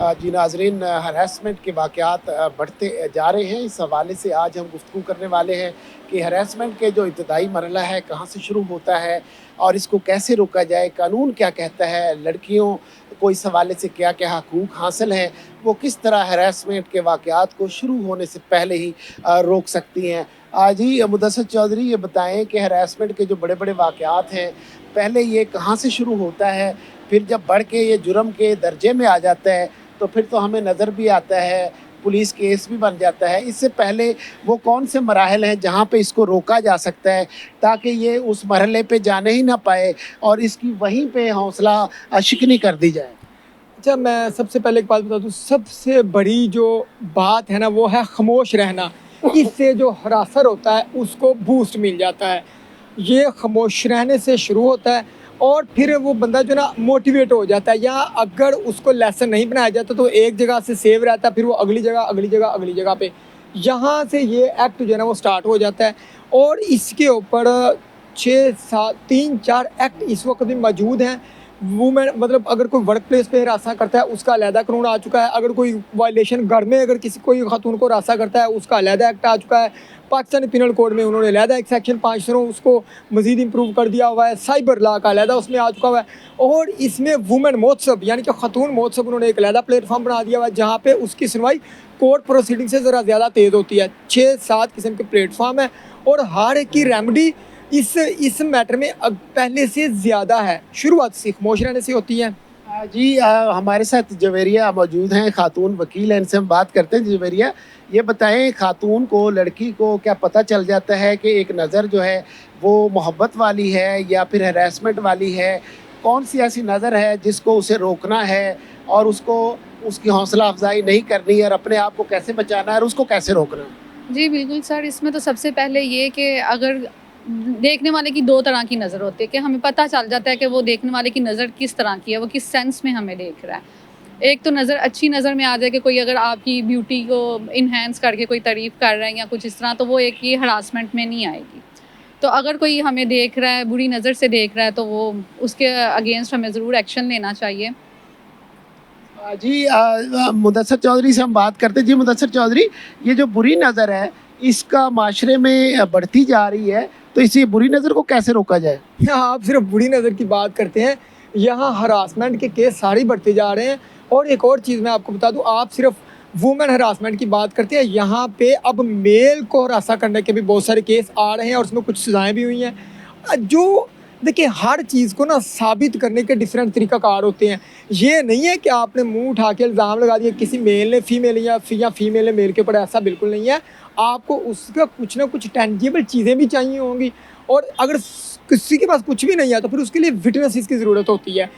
जी नाज़रीन, हरासमेंट के वाक़यात बढ़ते जा रहे हैं। इस हवाले से आज हम गुफ्तगू करने वाले हैं कि हरासमेंट के जो इब्तदाई मरहला है, कहाँ से शुरू होता है और इसको कैसे रोका जाए, कानून क्या कहता है, लड़कियों को इस हवाले से क्या-क्या हकूक़ हासिल हैं, वो किस तरह हरासमेंट के वाक़यात को शुरू होने से पहले ही रोक सकती हैं। जी मुदस्सिर चौधरी, ये बताएँ कि हरासमेंट के जो बड़े-बड़े वाक़यात हैं, पहले ये कहाँ से शुरू होता है? फिर जब बढ़ के ये जुर्म के दर्जे में आ जाता है, तो फिर तो हमें नज़र भी आता है, पुलिस केस भी बन जाता है। इससे पहले वो कौन से मराहिल हैं जहाँ पे इसको रोका जा सकता है, ताकि ये उस मरहले पे जाने ही ना पाए और इसकी वहीं पे हौसला शिकनी कर दी जाए? अच्छा, मैं सबसे पहले एक बात बता दूँ, सबसे बड़ी जो बात है ना, वो है ख़ामोश रहना। इससे जो हरासर होता है, उसको बूस्ट मिल जाता है। ये ख़ामोश रहने से शुरू होता है और फिर वो बंदा जो ना मोटिवेट हो जाता है, या अगर उसको लेसन नहीं बनाया जाता तो एक जगह से सेव रहता है, फिर वो अगली जगह, अगली जगह, अगली जगह पे यहाँ से ये एक्ट जो है ना वो स्टार्ट हो जाता है। और इसके ऊपर 6-7 3-4 एक्ट इस वक्त भी मौजूद हैं। वूमेन मतलब अगर कोई वर्क प्लेस पे हरासा करता है, उसका अलहदा कानून आ चुका है। अगर कोई वायलेशन घर में अगर कोई खातून को हरासा करता है, उसका अलहदा एक्ट आ चुका है। पाकिस्तानी पिनल कोड में उन्होंने अलहदा एक सेक्शन 5 उसको मज़ीद इम्प्रूव कर दिया हुआ है। साइबर लॉ का अलहदा उसमें आ चुका हुआ है और इसमें वुमेन महोत्सव यानी कि खातून महोत्सव उन्होंने एक अलहदा प्लेटफॉर्म बना दिया हुआ है, जहाँ पे उसकी सुनवाई कोर्ट प्रोसीडिंग से ज़रा ज़्यादा तेज़ होती है। 6-7 किस्म के प्लेटफॉर्म है और हर एक की रेमेडी इस मैटर में पहले से ज़्यादा है। शुरुआत से खामोश रहने से होती है। जी हमारे साथ जवेरिया मौजूद हैं, खातून वकील हैं, इनसे हम बात करते हैं। जवेरिया, ये बताएं, खातून को, लड़की को क्या पता चल जाता है कि एक नज़र जो है वो मोहब्बत वाली है या फिर हरासमेंट वाली है? कौन सी ऐसी नज़र है जिसको उसे रोकना है और उसको उसकी हौसला अफजाई नहीं करनी है और अपने आप को कैसे बचाना है और उसको कैसे रोकना है? जी, बिल्कुल सर, इसमें तो सबसे पहले ये कि अगर देखने वाले की 2 तरह की नज़र होती है कि हमें पता चल जाता है कि वो देखने वाले की नज़र किस तरह की है, वो किस सेंस में हमें देख रहा है। एक तो नज़र अच्छी नज़र में आ जाए कि कोई अगर आपकी ब्यूटी को इन्हेंस करके कोई तारीफ़ कर रहा है या कुछ इस तरह, तो वो एक ये हरासमेंट में नहीं आएगी। तो अगर कोई हमें देख रहा है, बुरी नज़र से देख रहा है, तो वो उसके अगेंस्ट हमें ज़रूर एक्शन लेना चाहिए। जी मुदस्सिर चौधरी से हम बात करते हैं। जी मुदस्सिर चौधरी, ये जो बुरी नज़र है, इसका माशरे में बढ़ती जा रही है, तो इसी बुरी नज़र को कैसे रोका जाए? आप सिर्फ बुरी नज़र की बात करते हैं, यहाँ हरासमेंट के केस सारे बढ़ते जा रहे हैं। और एक और चीज़ मैं आपको बता दूँ, आप सिर्फ वुमेन हरासमेंट की बात करते हैं, यहाँ पे अब मेल को हरासा करने के भी बहुत सारे केस आ रहे हैं और उसमें कुछ सज़ाएँ भी हुई हैं। जो देखिए, हर चीज़ को ना साबित करने के डिफरेंट तरीक़ाकार होते हैं। ये नहीं है कि आपने मुँह उठा के इल्ज़ाम लगा दिया किसी मेल ने फ़ीमेल या फ़ीमेल ने मेल के ऊपर, ऐसा बिल्कुल नहीं है। आपको उसका कुछ ना कुछ टेंजिबल चीज़ें भी चाहिए होंगी और अगर किसी के पास कुछ भी नहीं है तो फिर उसके लिए विटनेसेस की ज़रूरत होती है।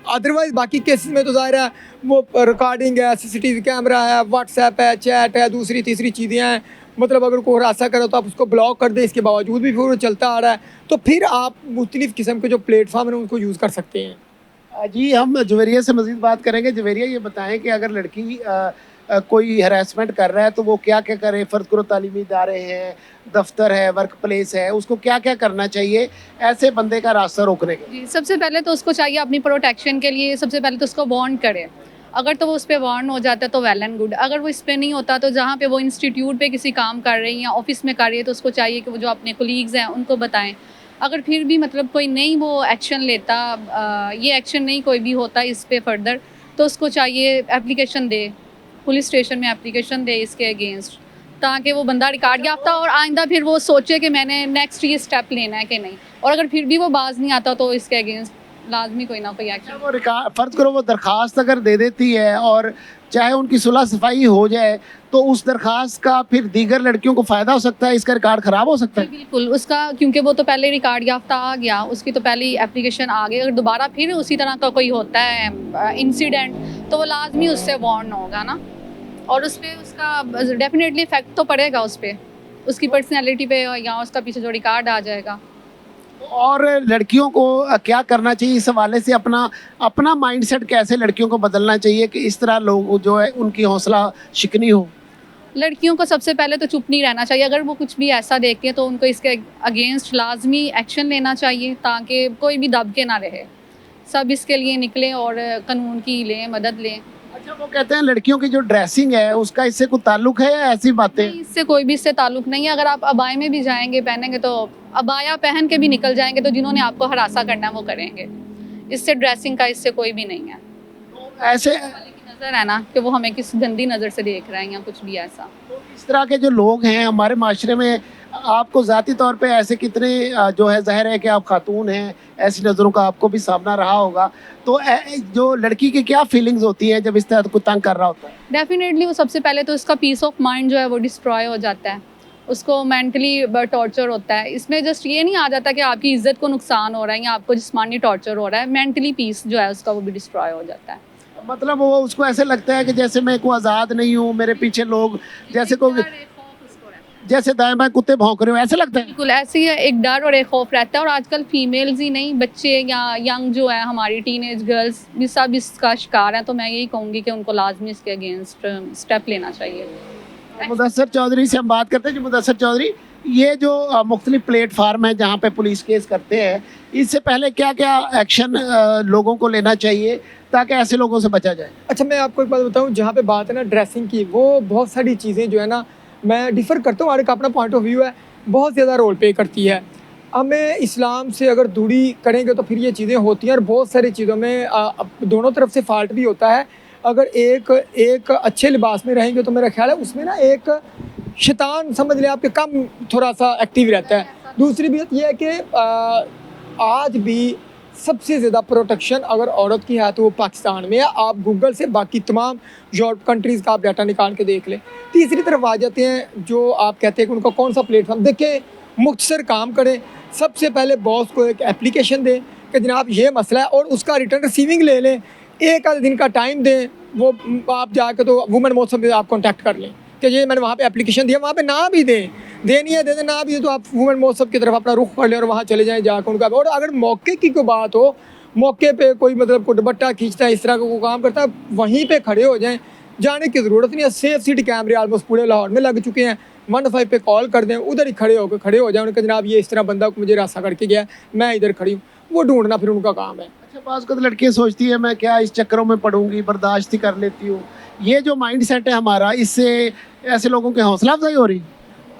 अदरवाइज़ बाकी केसेस में तो ज़ाहिर है वो रिकॉर्डिंग है, सीसीटीवी कैमरा है, व्हाट्सएप है, चैट है, दूसरी तीसरी चीज़ें हैं। मतलब अगर कोई हरासा करे तो आप उसको ब्लॉक कर दें, इसके बावजूद भी फिर वो चलता आ रहा है, तो फिर आप मुख्तलिफ़ किस्म के जो प्लेटफॉर्म हैं उनको यूज़ कर सकते हैं। जी हम जवेरिया से मज़ीद बात करेंगे। जवेरिया, ये बताएं कि अगर लड़की कोई हरासमेंट कर रहा है तो वो क्या-क्या करे? फ़र्ज़ करो तालीमी इदारे हैं, दफ्तर है, वर्क प्लेस है, उसको क्या-क्या करना चाहिए ऐसे बंदे का रास्ता रोकने के? जी, सबसे पहले तो उसको चाहिए अपनी प्रोटेक्शन के लिए, सबसे पहले तो उसको वार्न करे। अगर तो वो उस पे वार्न हो जाता है तो वेल एंड गुड। अगर वो इस पे नहीं होता, तो जहाँ पे वो इंस्टीट्यूट पे किसी काम कर रही हैं या ऑफिस में कर रही है, तो उसको चाहिए कि वो जो अपने कोलीग्स हैं उनको बताएं। अगर फिर भी मतलब कोई नहीं वो एक्शन लेता, ये एक्शन नहीं कोई भी होता इस पे फर्दर, तो उसको चाहिए एप्लीकेशन दे, पुलिस स्टेशन में एप्लीकेशन दे इसके अगेंस्ट, ताकि वो बंदा रिकॉर्ड याफ्ता और आइंदा फिर वो सोचे कि मैंने नेक्स्ट ये स्टेप लेना है कि नहीं। और अगर फिर भी वो बाज नहीं आता तो इसके अगेंस्ट लाजमी कोई ना कोई एक्शन। वो फ़र्ज़ करो वो दरख्वास्त अगर दे देती है और चाहे उनकी सुलह सफाई हो जाए, तो उस दरख्वास्त का फिर दीगर लड़कियों को फ़ायदा हो सकता है, इसका रिकॉर्ड ख़राब हो सकता है? बिल्कुल, उसका क्योंकि वो तो पहले रिकॉर्ड याफ्ता आ गया, उसकी तो पहले ही एप्लीकेशन आ गई। अगर दोबारा फिर उसी तरह का कोई होता है इंसिडेंट, तो वो लाजमी उससे वार्न होगा ना, और उस पर उसका डेफिनेटली इफेक्ट तो पड़ेगा उस पर, उसकी पर्सनैलिटी पे या उसका पीछे जो रिकॉर्ड आ जाएगा। और लड़कियों को क्या करना चाहिए इस हवाले से? अपना अपना माइंडसेट कैसे लड़कियों को बदलना चाहिए कि इस तरह लोग जो है उनकी हौसला शिकनी हो? लड़कियों को सबसे पहले तो चुप नहीं रहना चाहिए। अगर वो कुछ भी ऐसा देखती हैं तो उनको इसके अगेंस्ट लाजमी एक्शन लेना चाहिए, ताकि कोई भी दब के ना रहे। सब इसके लिए निकलें और कानून की लें, मदद लें। अच्छा, वो कहते हैं लड़कियों की जो ड्रेसिंग है उसका इससे कोई ताल्लुक है या ऐसी बातें? नहीं, इससे कोई भी इससे ताल्लुक नहीं है। अगर आप अबाए में भी जाएंगे पहनेंगे तो अबाया पहन के भी निकल जाएंगे तो जिन्होंने आपको हरासा करना है वो करेंगे। इससे ड्रेसिंग का इससे कोई भी नहीं है। तो ऐसे वाले की नज़र है ना कि वो हमें किस गंदी नज़र से देख रहे हैं या कुछ भी ऐसा। तो इस तरह के जो लोग हैं हमारे माशरे में, आपको ज़ाती तौर पे ऐसे कितने जो है, ज़ाहिर है कि आप खातून हैं, ऐसी नज़रों का आपको भी सामना रहा होगा, तो जो लड़की की क्या फीलिंग्स होती हैं जब इस तरह को तंग कर रहा होता है? डेफिनेटली वो सबसे पहले तो उसका पीस ऑफ माइंड जो है वो डिस्ट्रॉय हो जाता है, उसको मेंटली टॉर्चर होता है। इसमें जस्ट ये नहीं आ जाता कि आपकी इज्जत को नुकसान हो रहा है या आपको जिस्मानी टॉर्चर हो रहा है, मेंटली पीस जो है उसका वो भी डिस्ट्रॉय हो जाता है। मतलब वो उसको ऐसे लगता है कि जैसे मैं को आज़ाद नहीं हूँ, मेरे पीछे लोग जैसे कोई, जैसे दाएं बाएं कुत्ते भौंक रहे हो, ऐसे लगता है। बिल्कुल ऐसे ही है, एक डर और एक खौफ रहता है। और आजकल फीमेल्स ही नहीं, बच्चे या यंग जो है हमारी टीनेज गर्ल्स भी सब इसका शिकार हैं। तो मैं यही कहूँगी कि उनको लाजमी इसके अगेंस्ट स्टेप लेना चाहिए। मुदस्सर चौधरी से हम बात करते हैं। जी मुदस्सर चौधरी, ये जो मुख्तलिफ प्लेटफार्म है जहाँ पे पुलिस केस करते हैं, इससे पहले क्या क्या एक्शन लोगों को लेना चाहिए ताकि ऐसे लोगों से बचा जाए? अच्छा, मैं आपको एक बात बताऊं, जहाँ पे बात है ना ड्रेसिंग की, वो बहुत सारी चीज़ें जो है ना, मैं डिफ़र करता हूँ, हर एक अपना पॉइंट ऑफ व्यू है, बहुत ज़्यादा रोल प्ले करती है। हमें इस्लाम से अगर दूरी करेंगे तो फिर ये चीज़ें होती हैं, और बहुत सारी चीज़ों में दोनों तरफ से फ़ाल्ट भी होता है। अगर एक अच्छे लिबास में रहेंगे तो मेरा ख्याल है उसमें ना एक शैतान समझ लें आपके कम थोड़ा सा एक्टिव रहता है। दूसरी बात यह है कि आज भी सबसे ज़्यादा प्रोटेक्शन अगर औरत की है तो वो पाकिस्तान में है। आप गूगल से बाकी तमाम यूरोप कंट्रीज़ का आप डाटा निकाल के देख लें। तीसरी तरफ आ जाते हैं जो आप कहते हैं कि उनका कौन सा प्लेटफॉर्म, देखें मुख्तसर काम करें। सबसे पहले बॉस को एक एप्लीकेशन दें कि जनाब ये मसला है, और उसका रिटर्न रिसीविंग ले लें। एक आधे दिन का टाइम दें, वो आप जाकर तो वुमेन मौसम में आप कॉन्टैक्ट कर लें कि ये मैंने वहाँ पे एप्लीकेशन दिया, वहाँ पे ना भी दें, देनी है दे दें, ना भी है तो आप वुमेन महोत्सव की तरफ अपना रुख कर लें और वहाँ चले जाएं जाकर उनका। और अगर मौके की कोई बात हो, मौके पे कोई मतलब कोई दुपट्टा खींचता है, इस तरह का कोई काम करता है, वहीं पे खड़े हो जाएं, जाने की ज़रूरत नहीं है। सेफ सिटी कैमरे ऑलमोस्ट पूरे लाहौर में लग चुके हैं। 15 पे कॉल कर दें, उधर ही खड़े हो जाए उनका, जनाब ये इस तरह बंदा को मुझे रास्ता करके गया, मैं इधर खड़ी हूँ, वो ढूंढना फिर उनका काम है। अच्छा, बाज़ को तो लड़कियाँ सोचती है मैं क्या इस चक्करों में पड़ूंगी, बर्दाश्त ही कर लेती हूँ। ये जो माइंड सेट है हमारा, इससे ऐसे लोगों की हौसला अफजाई हो रही?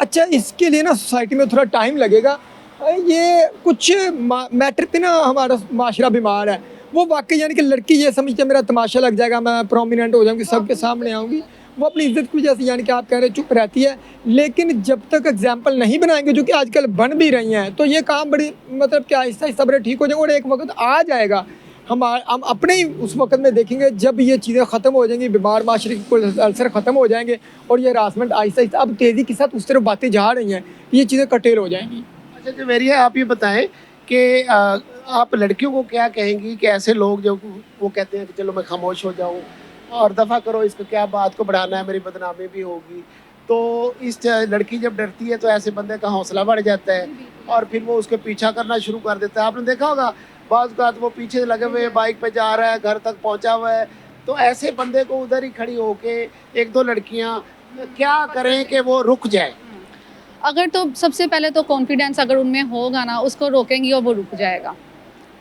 अच्छा, इसके लिए ना सोसाइटी में थोड़ा टाइम लगेगा। ये कुछ मैटर पे ना हमारा माशरा बीमार है। वो वाकई यानी कि लड़की ये समझते मेरा तमाशा लग जाएगा, मैं प्रोमिनेंट हो जाऊँगी, सबके सामने आऊँगी, वो अपनी इज्जत की वजह से यानी कि आप कह रहे चुप रहती है। लेकिन जब तक एग्जाम्पल नहीं बनाएंगे, जो कि आजकल बन भी रही हैं, तो ये काम बड़ी मतलब कि आहिस्ता आहिस्ता बड़े ठीक हो जाएंगे। और एक वक्त आ जाएगा हम अपने ही उस वक्त में देखेंगे जब ये चीज़ें ख़त्म हो जाएंगी, बीमार माशरे के अल्सर ख़त्म हो जाएंगे, और ये हरासमेंट आहिस्ता आहिस्ता अब तेज़ी के साथ उस तरफ बातें जा रही हैं, ये चीज़ें कटेल हो जाएंगी। अच्छा जवेरिया, आप ये बताएं कि आप लड़कियों को क्या कहेंगी कि ऐसे लोग जो वो कहते हैं कि चलो मैं खामोश हो जाऊं और दफ़ा करो, इसको क्या बात को बढ़ाना है, मेरी बदनामी भी होगी। तो इस लड़की जब डरती है तो ऐसे बंदे का हौसला बढ़ जाता है और फिर वो उसके पीछा करना शुरू कर देता है। आपने देखा होगा बाज़ बात वो पीछे लगे हुए बाइक पे जा रहा है, घर तक पहुंचा हुआ है, तो ऐसे बंदे को उधर ही खड़ी होके एक दो लड़कियां क्या करें कि वो रुक जाए? अगर तो सबसे पहले तो कॉन्फिडेंस अगर उनमें होगा ना, उसको रोकेंगी और वो रुक जाएगा।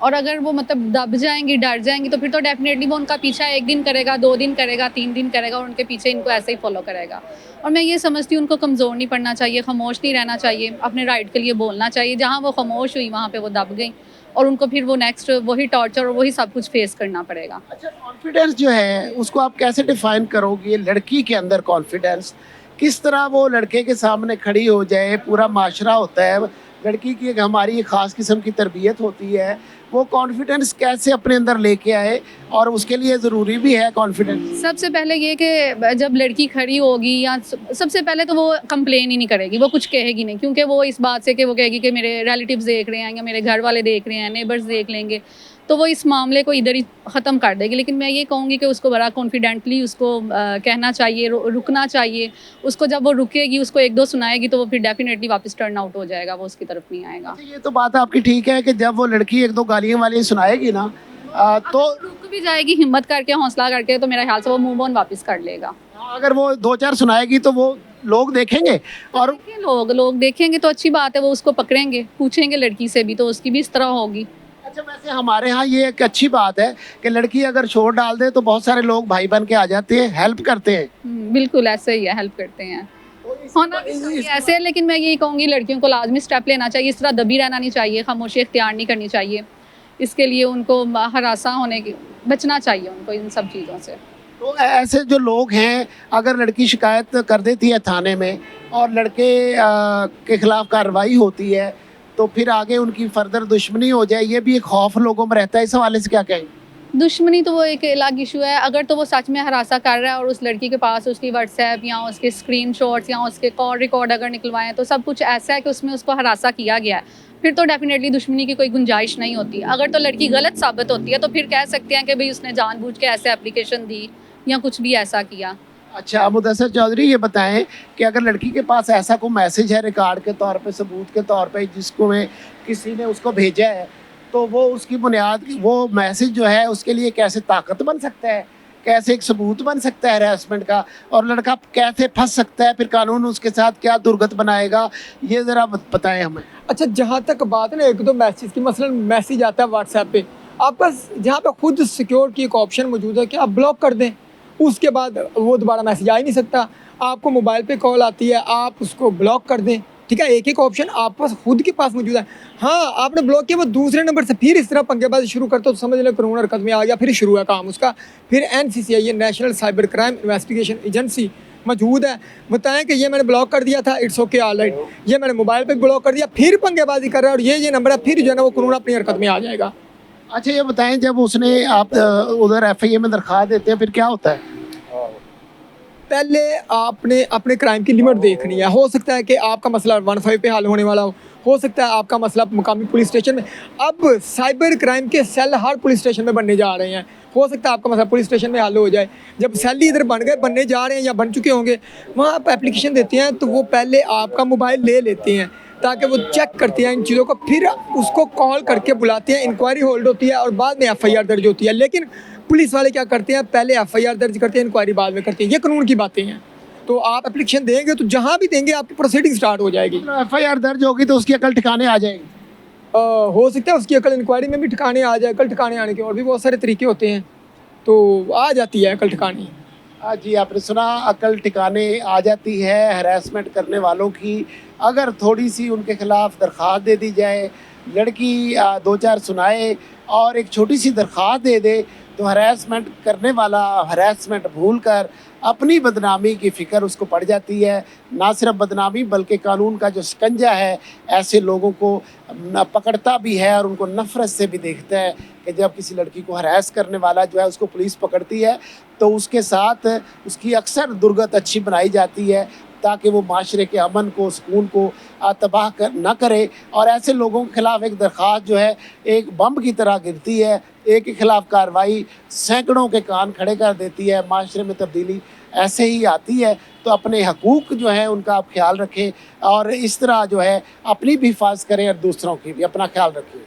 और अगर वो मतलब दब जाएंगी, डर जाएंगी, तो फिर तो डेफिनेटली वो उनका पीछा 1 दिन करेगा, 2 दिन करेगा, 3 दिन करेगा, और उनके पीछे इनको ऐसे ही फॉलो करेगा। और मैं ये समझती हूँ उनको कमज़ोर नहीं पड़ना चाहिए, खामोश नहीं रहना चाहिए, अपने राइट के लिए बोलना चाहिए। जहाँ वो खामोश हुई वहाँ पे वो दब गई, और उनको फिर वो नेक्स्ट वही टॉर्चर और वही सब कुछ फेस करना पड़ेगा। अच्छा, कॉन्फिडेंस जो है उसको आप कैसे डिफाइन करोगे? लड़की के अंदर कॉन्फिडेंस किस तरह वो लड़के के सामने खड़ी हो जाए? पूरा माशरा होता है, लड़की की एक हमारी ख़ास किस्म की तरबियत होती है, वो कॉन्फिडेंस कैसे अपने अंदर लेके आए? और उसके लिए ज़रूरी भी है कॉन्फिडेंस। सबसे पहले ये कि जब लड़की खड़ी होगी, या सबसे पहले तो वो कंप्लेन ही नहीं करेगी, वो कुछ कहेगी नहीं, क्योंकि वो इस बात से कि वो कहेगी कि मेरे रिलेटिव्स देख रहे हैं या मेरे घर वाले देख रहे हैं, नेबर्स देख लेंगे, तो वो इस मामले को इधर ही ख़त्म कर देगी। लेकिन मैं ये कहूँगी कि उसको बड़ा कॉन्फिडेंटली उसको कहना चाहिए, रुकना चाहिए। उसको जब वो रुकेगी, उसको 1-2 सुनाएगी, तो वो फिर डेफिनेटली वापस टर्न आउट हो जाएगा, वो उसकी तरफ नहीं आएगा। ये तो बात आपकी ठीक है कि जब वो लड़की 1-2 गालियाँ वाली सुनाएगी ना, तो रुक भी जाएगी हिम्मत करके, हौसला करके, तो मेरा ख्याल से वो मूव ऑन वापस कर लेगा। अगर वो 2-4 सुनाएगी तो वो लोग देखेंगे, और लोग देखेंगे तो अच्छी बात है, वो उसको पकड़ेंगे, पूछेंगे लड़की से भी, तो उसकी भी इस तरह होगी। अच्छा वैसे हमारे यहाँ ये एक अच्छी बात है कि लड़की अगर शोर डाल दे तो बहुत सारे लोग भाई बन के आ जाते हैं, हेल्प करते हैं। बिल्कुल ऐसे ही है, हेल्प करते हैं। होना भी चाहिए ऐसे, लेकिन मैं यही कहूँगी लड़कियों को लाजमी स्टेप लेना चाहिए, इस तरह दबी रहना नहीं चाहिए, खामोशी इख्तियार नहीं करनी चाहिए। इसके लिए उनको हरासा होने की बचना चाहिए उनको इन सब चीज़ों से। तो ऐसे जो लोग हैं, अगर लड़की शिकायत कर देती है थाने में और लड़के के खिलाफ कार्रवाई होती है तो फिर आगे उनकी फर्दर दुश्मनी हो जाए, ये भी एक खौफ लोगों में रहता है। इस हवाले से क्या कहेंगे? दुश्मनी तो वो एक अलग इशू है। अगर तो वो सच में हरासा कर रहा है और उस लड़की के पास उसकी व्हाट्सएप या उसके स्क्रीनशॉट्स या उसके कॉल रिकॉर्ड अगर निकलवाएं तो सब कुछ ऐसा है कि उसमें उसको हरासा किया गया है, फिर तो डेफिनेटली दुश्मनी की कोई गुंजाइश नहीं होती। अगर तो लड़की गलत साबित होती है तो फिर कह सकते हैं कि भाई उसने जानबूझ के ऐसे एप्लीकेशन दी या कुछ भी ऐसा किया। अच्छा मुदस्सर चौधरी, ये बताएं कि अगर लड़की के पास ऐसा कोई मैसेज है रिकॉर्ड के तौर पे, सबूत के तौर पे, जिसको में किसी ने उसको भेजा है, तो वो उसकी बुनियाद, वो मैसेज जो है उसके लिए कैसे ताकत बन सकता है, कैसे एक सबूत बन सकता है हैरेसमेंट का, और लड़का कैसे फंस सकता है, फिर कानून उसके साथ क्या दुर्गत बनाएगा, ये ज़रा बताएं हमें। अच्छा, जहाँ तक बात है ना एक दो मैसेज की, मसलन मैसेज आता है व्हाट्सएप पे, आप बस जहाँ पे खुद सिक्योर की एक ऑप्शन मौजूद है कि आप ब्लॉक कर दें, उसके बाद वो दोबारा मैसेज आ ही नहीं सकता। आपको मोबाइल पे कॉल आती है, आप उसको ब्लॉक कर दें, ठीक है। एक एक ऑप्शन आप पास खुद के पास मौजूद है। हाँ, आपने ब्लॉक किया, वो दूसरे नंबर से फिर इस तरह पंगेबाजी शुरू करते तो समझ लें कानून हरकत में आ गया, फिर शुरू है काम उसका। फिर NCCI, national cyber crime investigation agency मौजूद है, बताएं कि ये मैंने ब्लॉक कर दिया था, इट्स ओके ऑलराइट, ये मैंने मोबाइल पे ब्लॉक कर दिया, फिर पंगेबाजी कर रहा है और ये नंबर है, फिर जो है ना वो कानून अपनी हरकत में आ जाएगा। अच्छा ये बताएं, जब उसने आप उधर FIA में दरख्वास्त देते हैं फिर क्या होता है? पहले आपने अपने क्राइम की लिमिट देखनी है। हो सकता है कि आपका मसला 15 पे हल होने वाला हो सकता है आपका मसला मुकामी पुलिस स्टेशन में। अब साइबर क्राइम के सेल हर पुलिस स्टेशन में बनने जा रहे हैं, हो सकता है आपका मसला पुलिस स्टेशन में हल हो जाए। जब सेल ही इधर बनने जा रहे हैं या बन चुके होंगे, वहाँ आप एप्लीकेशन देते हैं तो वो पहले आपका मोबाइल ले लेते हैं ताकि वो चेक करते हैं इन चीज़ों को, फिर उसको कॉल करके बुलाते हैं, इंक्वायरी होल्ड होती है और बाद में FIR दर्ज होती है। लेकिन पुलिस वाले क्या करते हैं, पहले FIR दर्ज करते हैं, इंक्वायरी बाद में करते हैं। ये कानून की बातें हैं। तो आप एप्लीकेशन देंगे तो जहाँ भी देंगे आपकी प्रोसीडिंग स्टार्ट हो जाएगी। FIR दर्ज होगी तो उसकी अकल ठिकाने आ जाएगी। हो सकता है उसकी अकल इंक्वायरी में भी ठिकाने आ जाए। अकल ठिकाने आने के और भी बहुत सारे तरीके होते हैं, तो आ जाती है अकल ठिकाने। जी आपने सुना, अकल ठिकाने आ जाती है हैरेसमेंट करने वालों की। अगर थोड़ी सी उनके खिलाफ दरख्वास्त दे दी जाए, लड़की दो चार सुनाए और एक छोटी सी दरख्वास्त दे दे तो हैरेसमेंट करने वाला हैरेसमेंट भूल कर अपनी बदनामी की फ़िक्र उसको पड़ जाती है। ना सिर्फ बदनामी बल्कि कानून का जो शिकंजा है ऐसे लोगों को न पकड़ता भी है और उनको नफ़रत से भी देखता है कि जब किसी लड़की को हरास करने वाला जो है उसको पुलिस पकड़ती है तो उसके साथ उसकी अक्सर दुर्गत अच्छी बनाई जाती है ताकि वो माशरे के अमन को, सुकून को तबाह ना करे। और ऐसे लोगों के ख़िलाफ़ एक दरख्वास्त जो है एक बम की तरह गिरती है, एक के ख़िलाफ़ कार्रवाई सैकड़ों के कान खड़े कर देती है, माशरे में तब्दीली ऐसे ही आती है। तो अपने हकूक़ जो है उनका आप ख्याल रखें और इस तरह जो है अपनी भी हिफाज़त करें और दूसरों की भी अपना ख्याल रखें।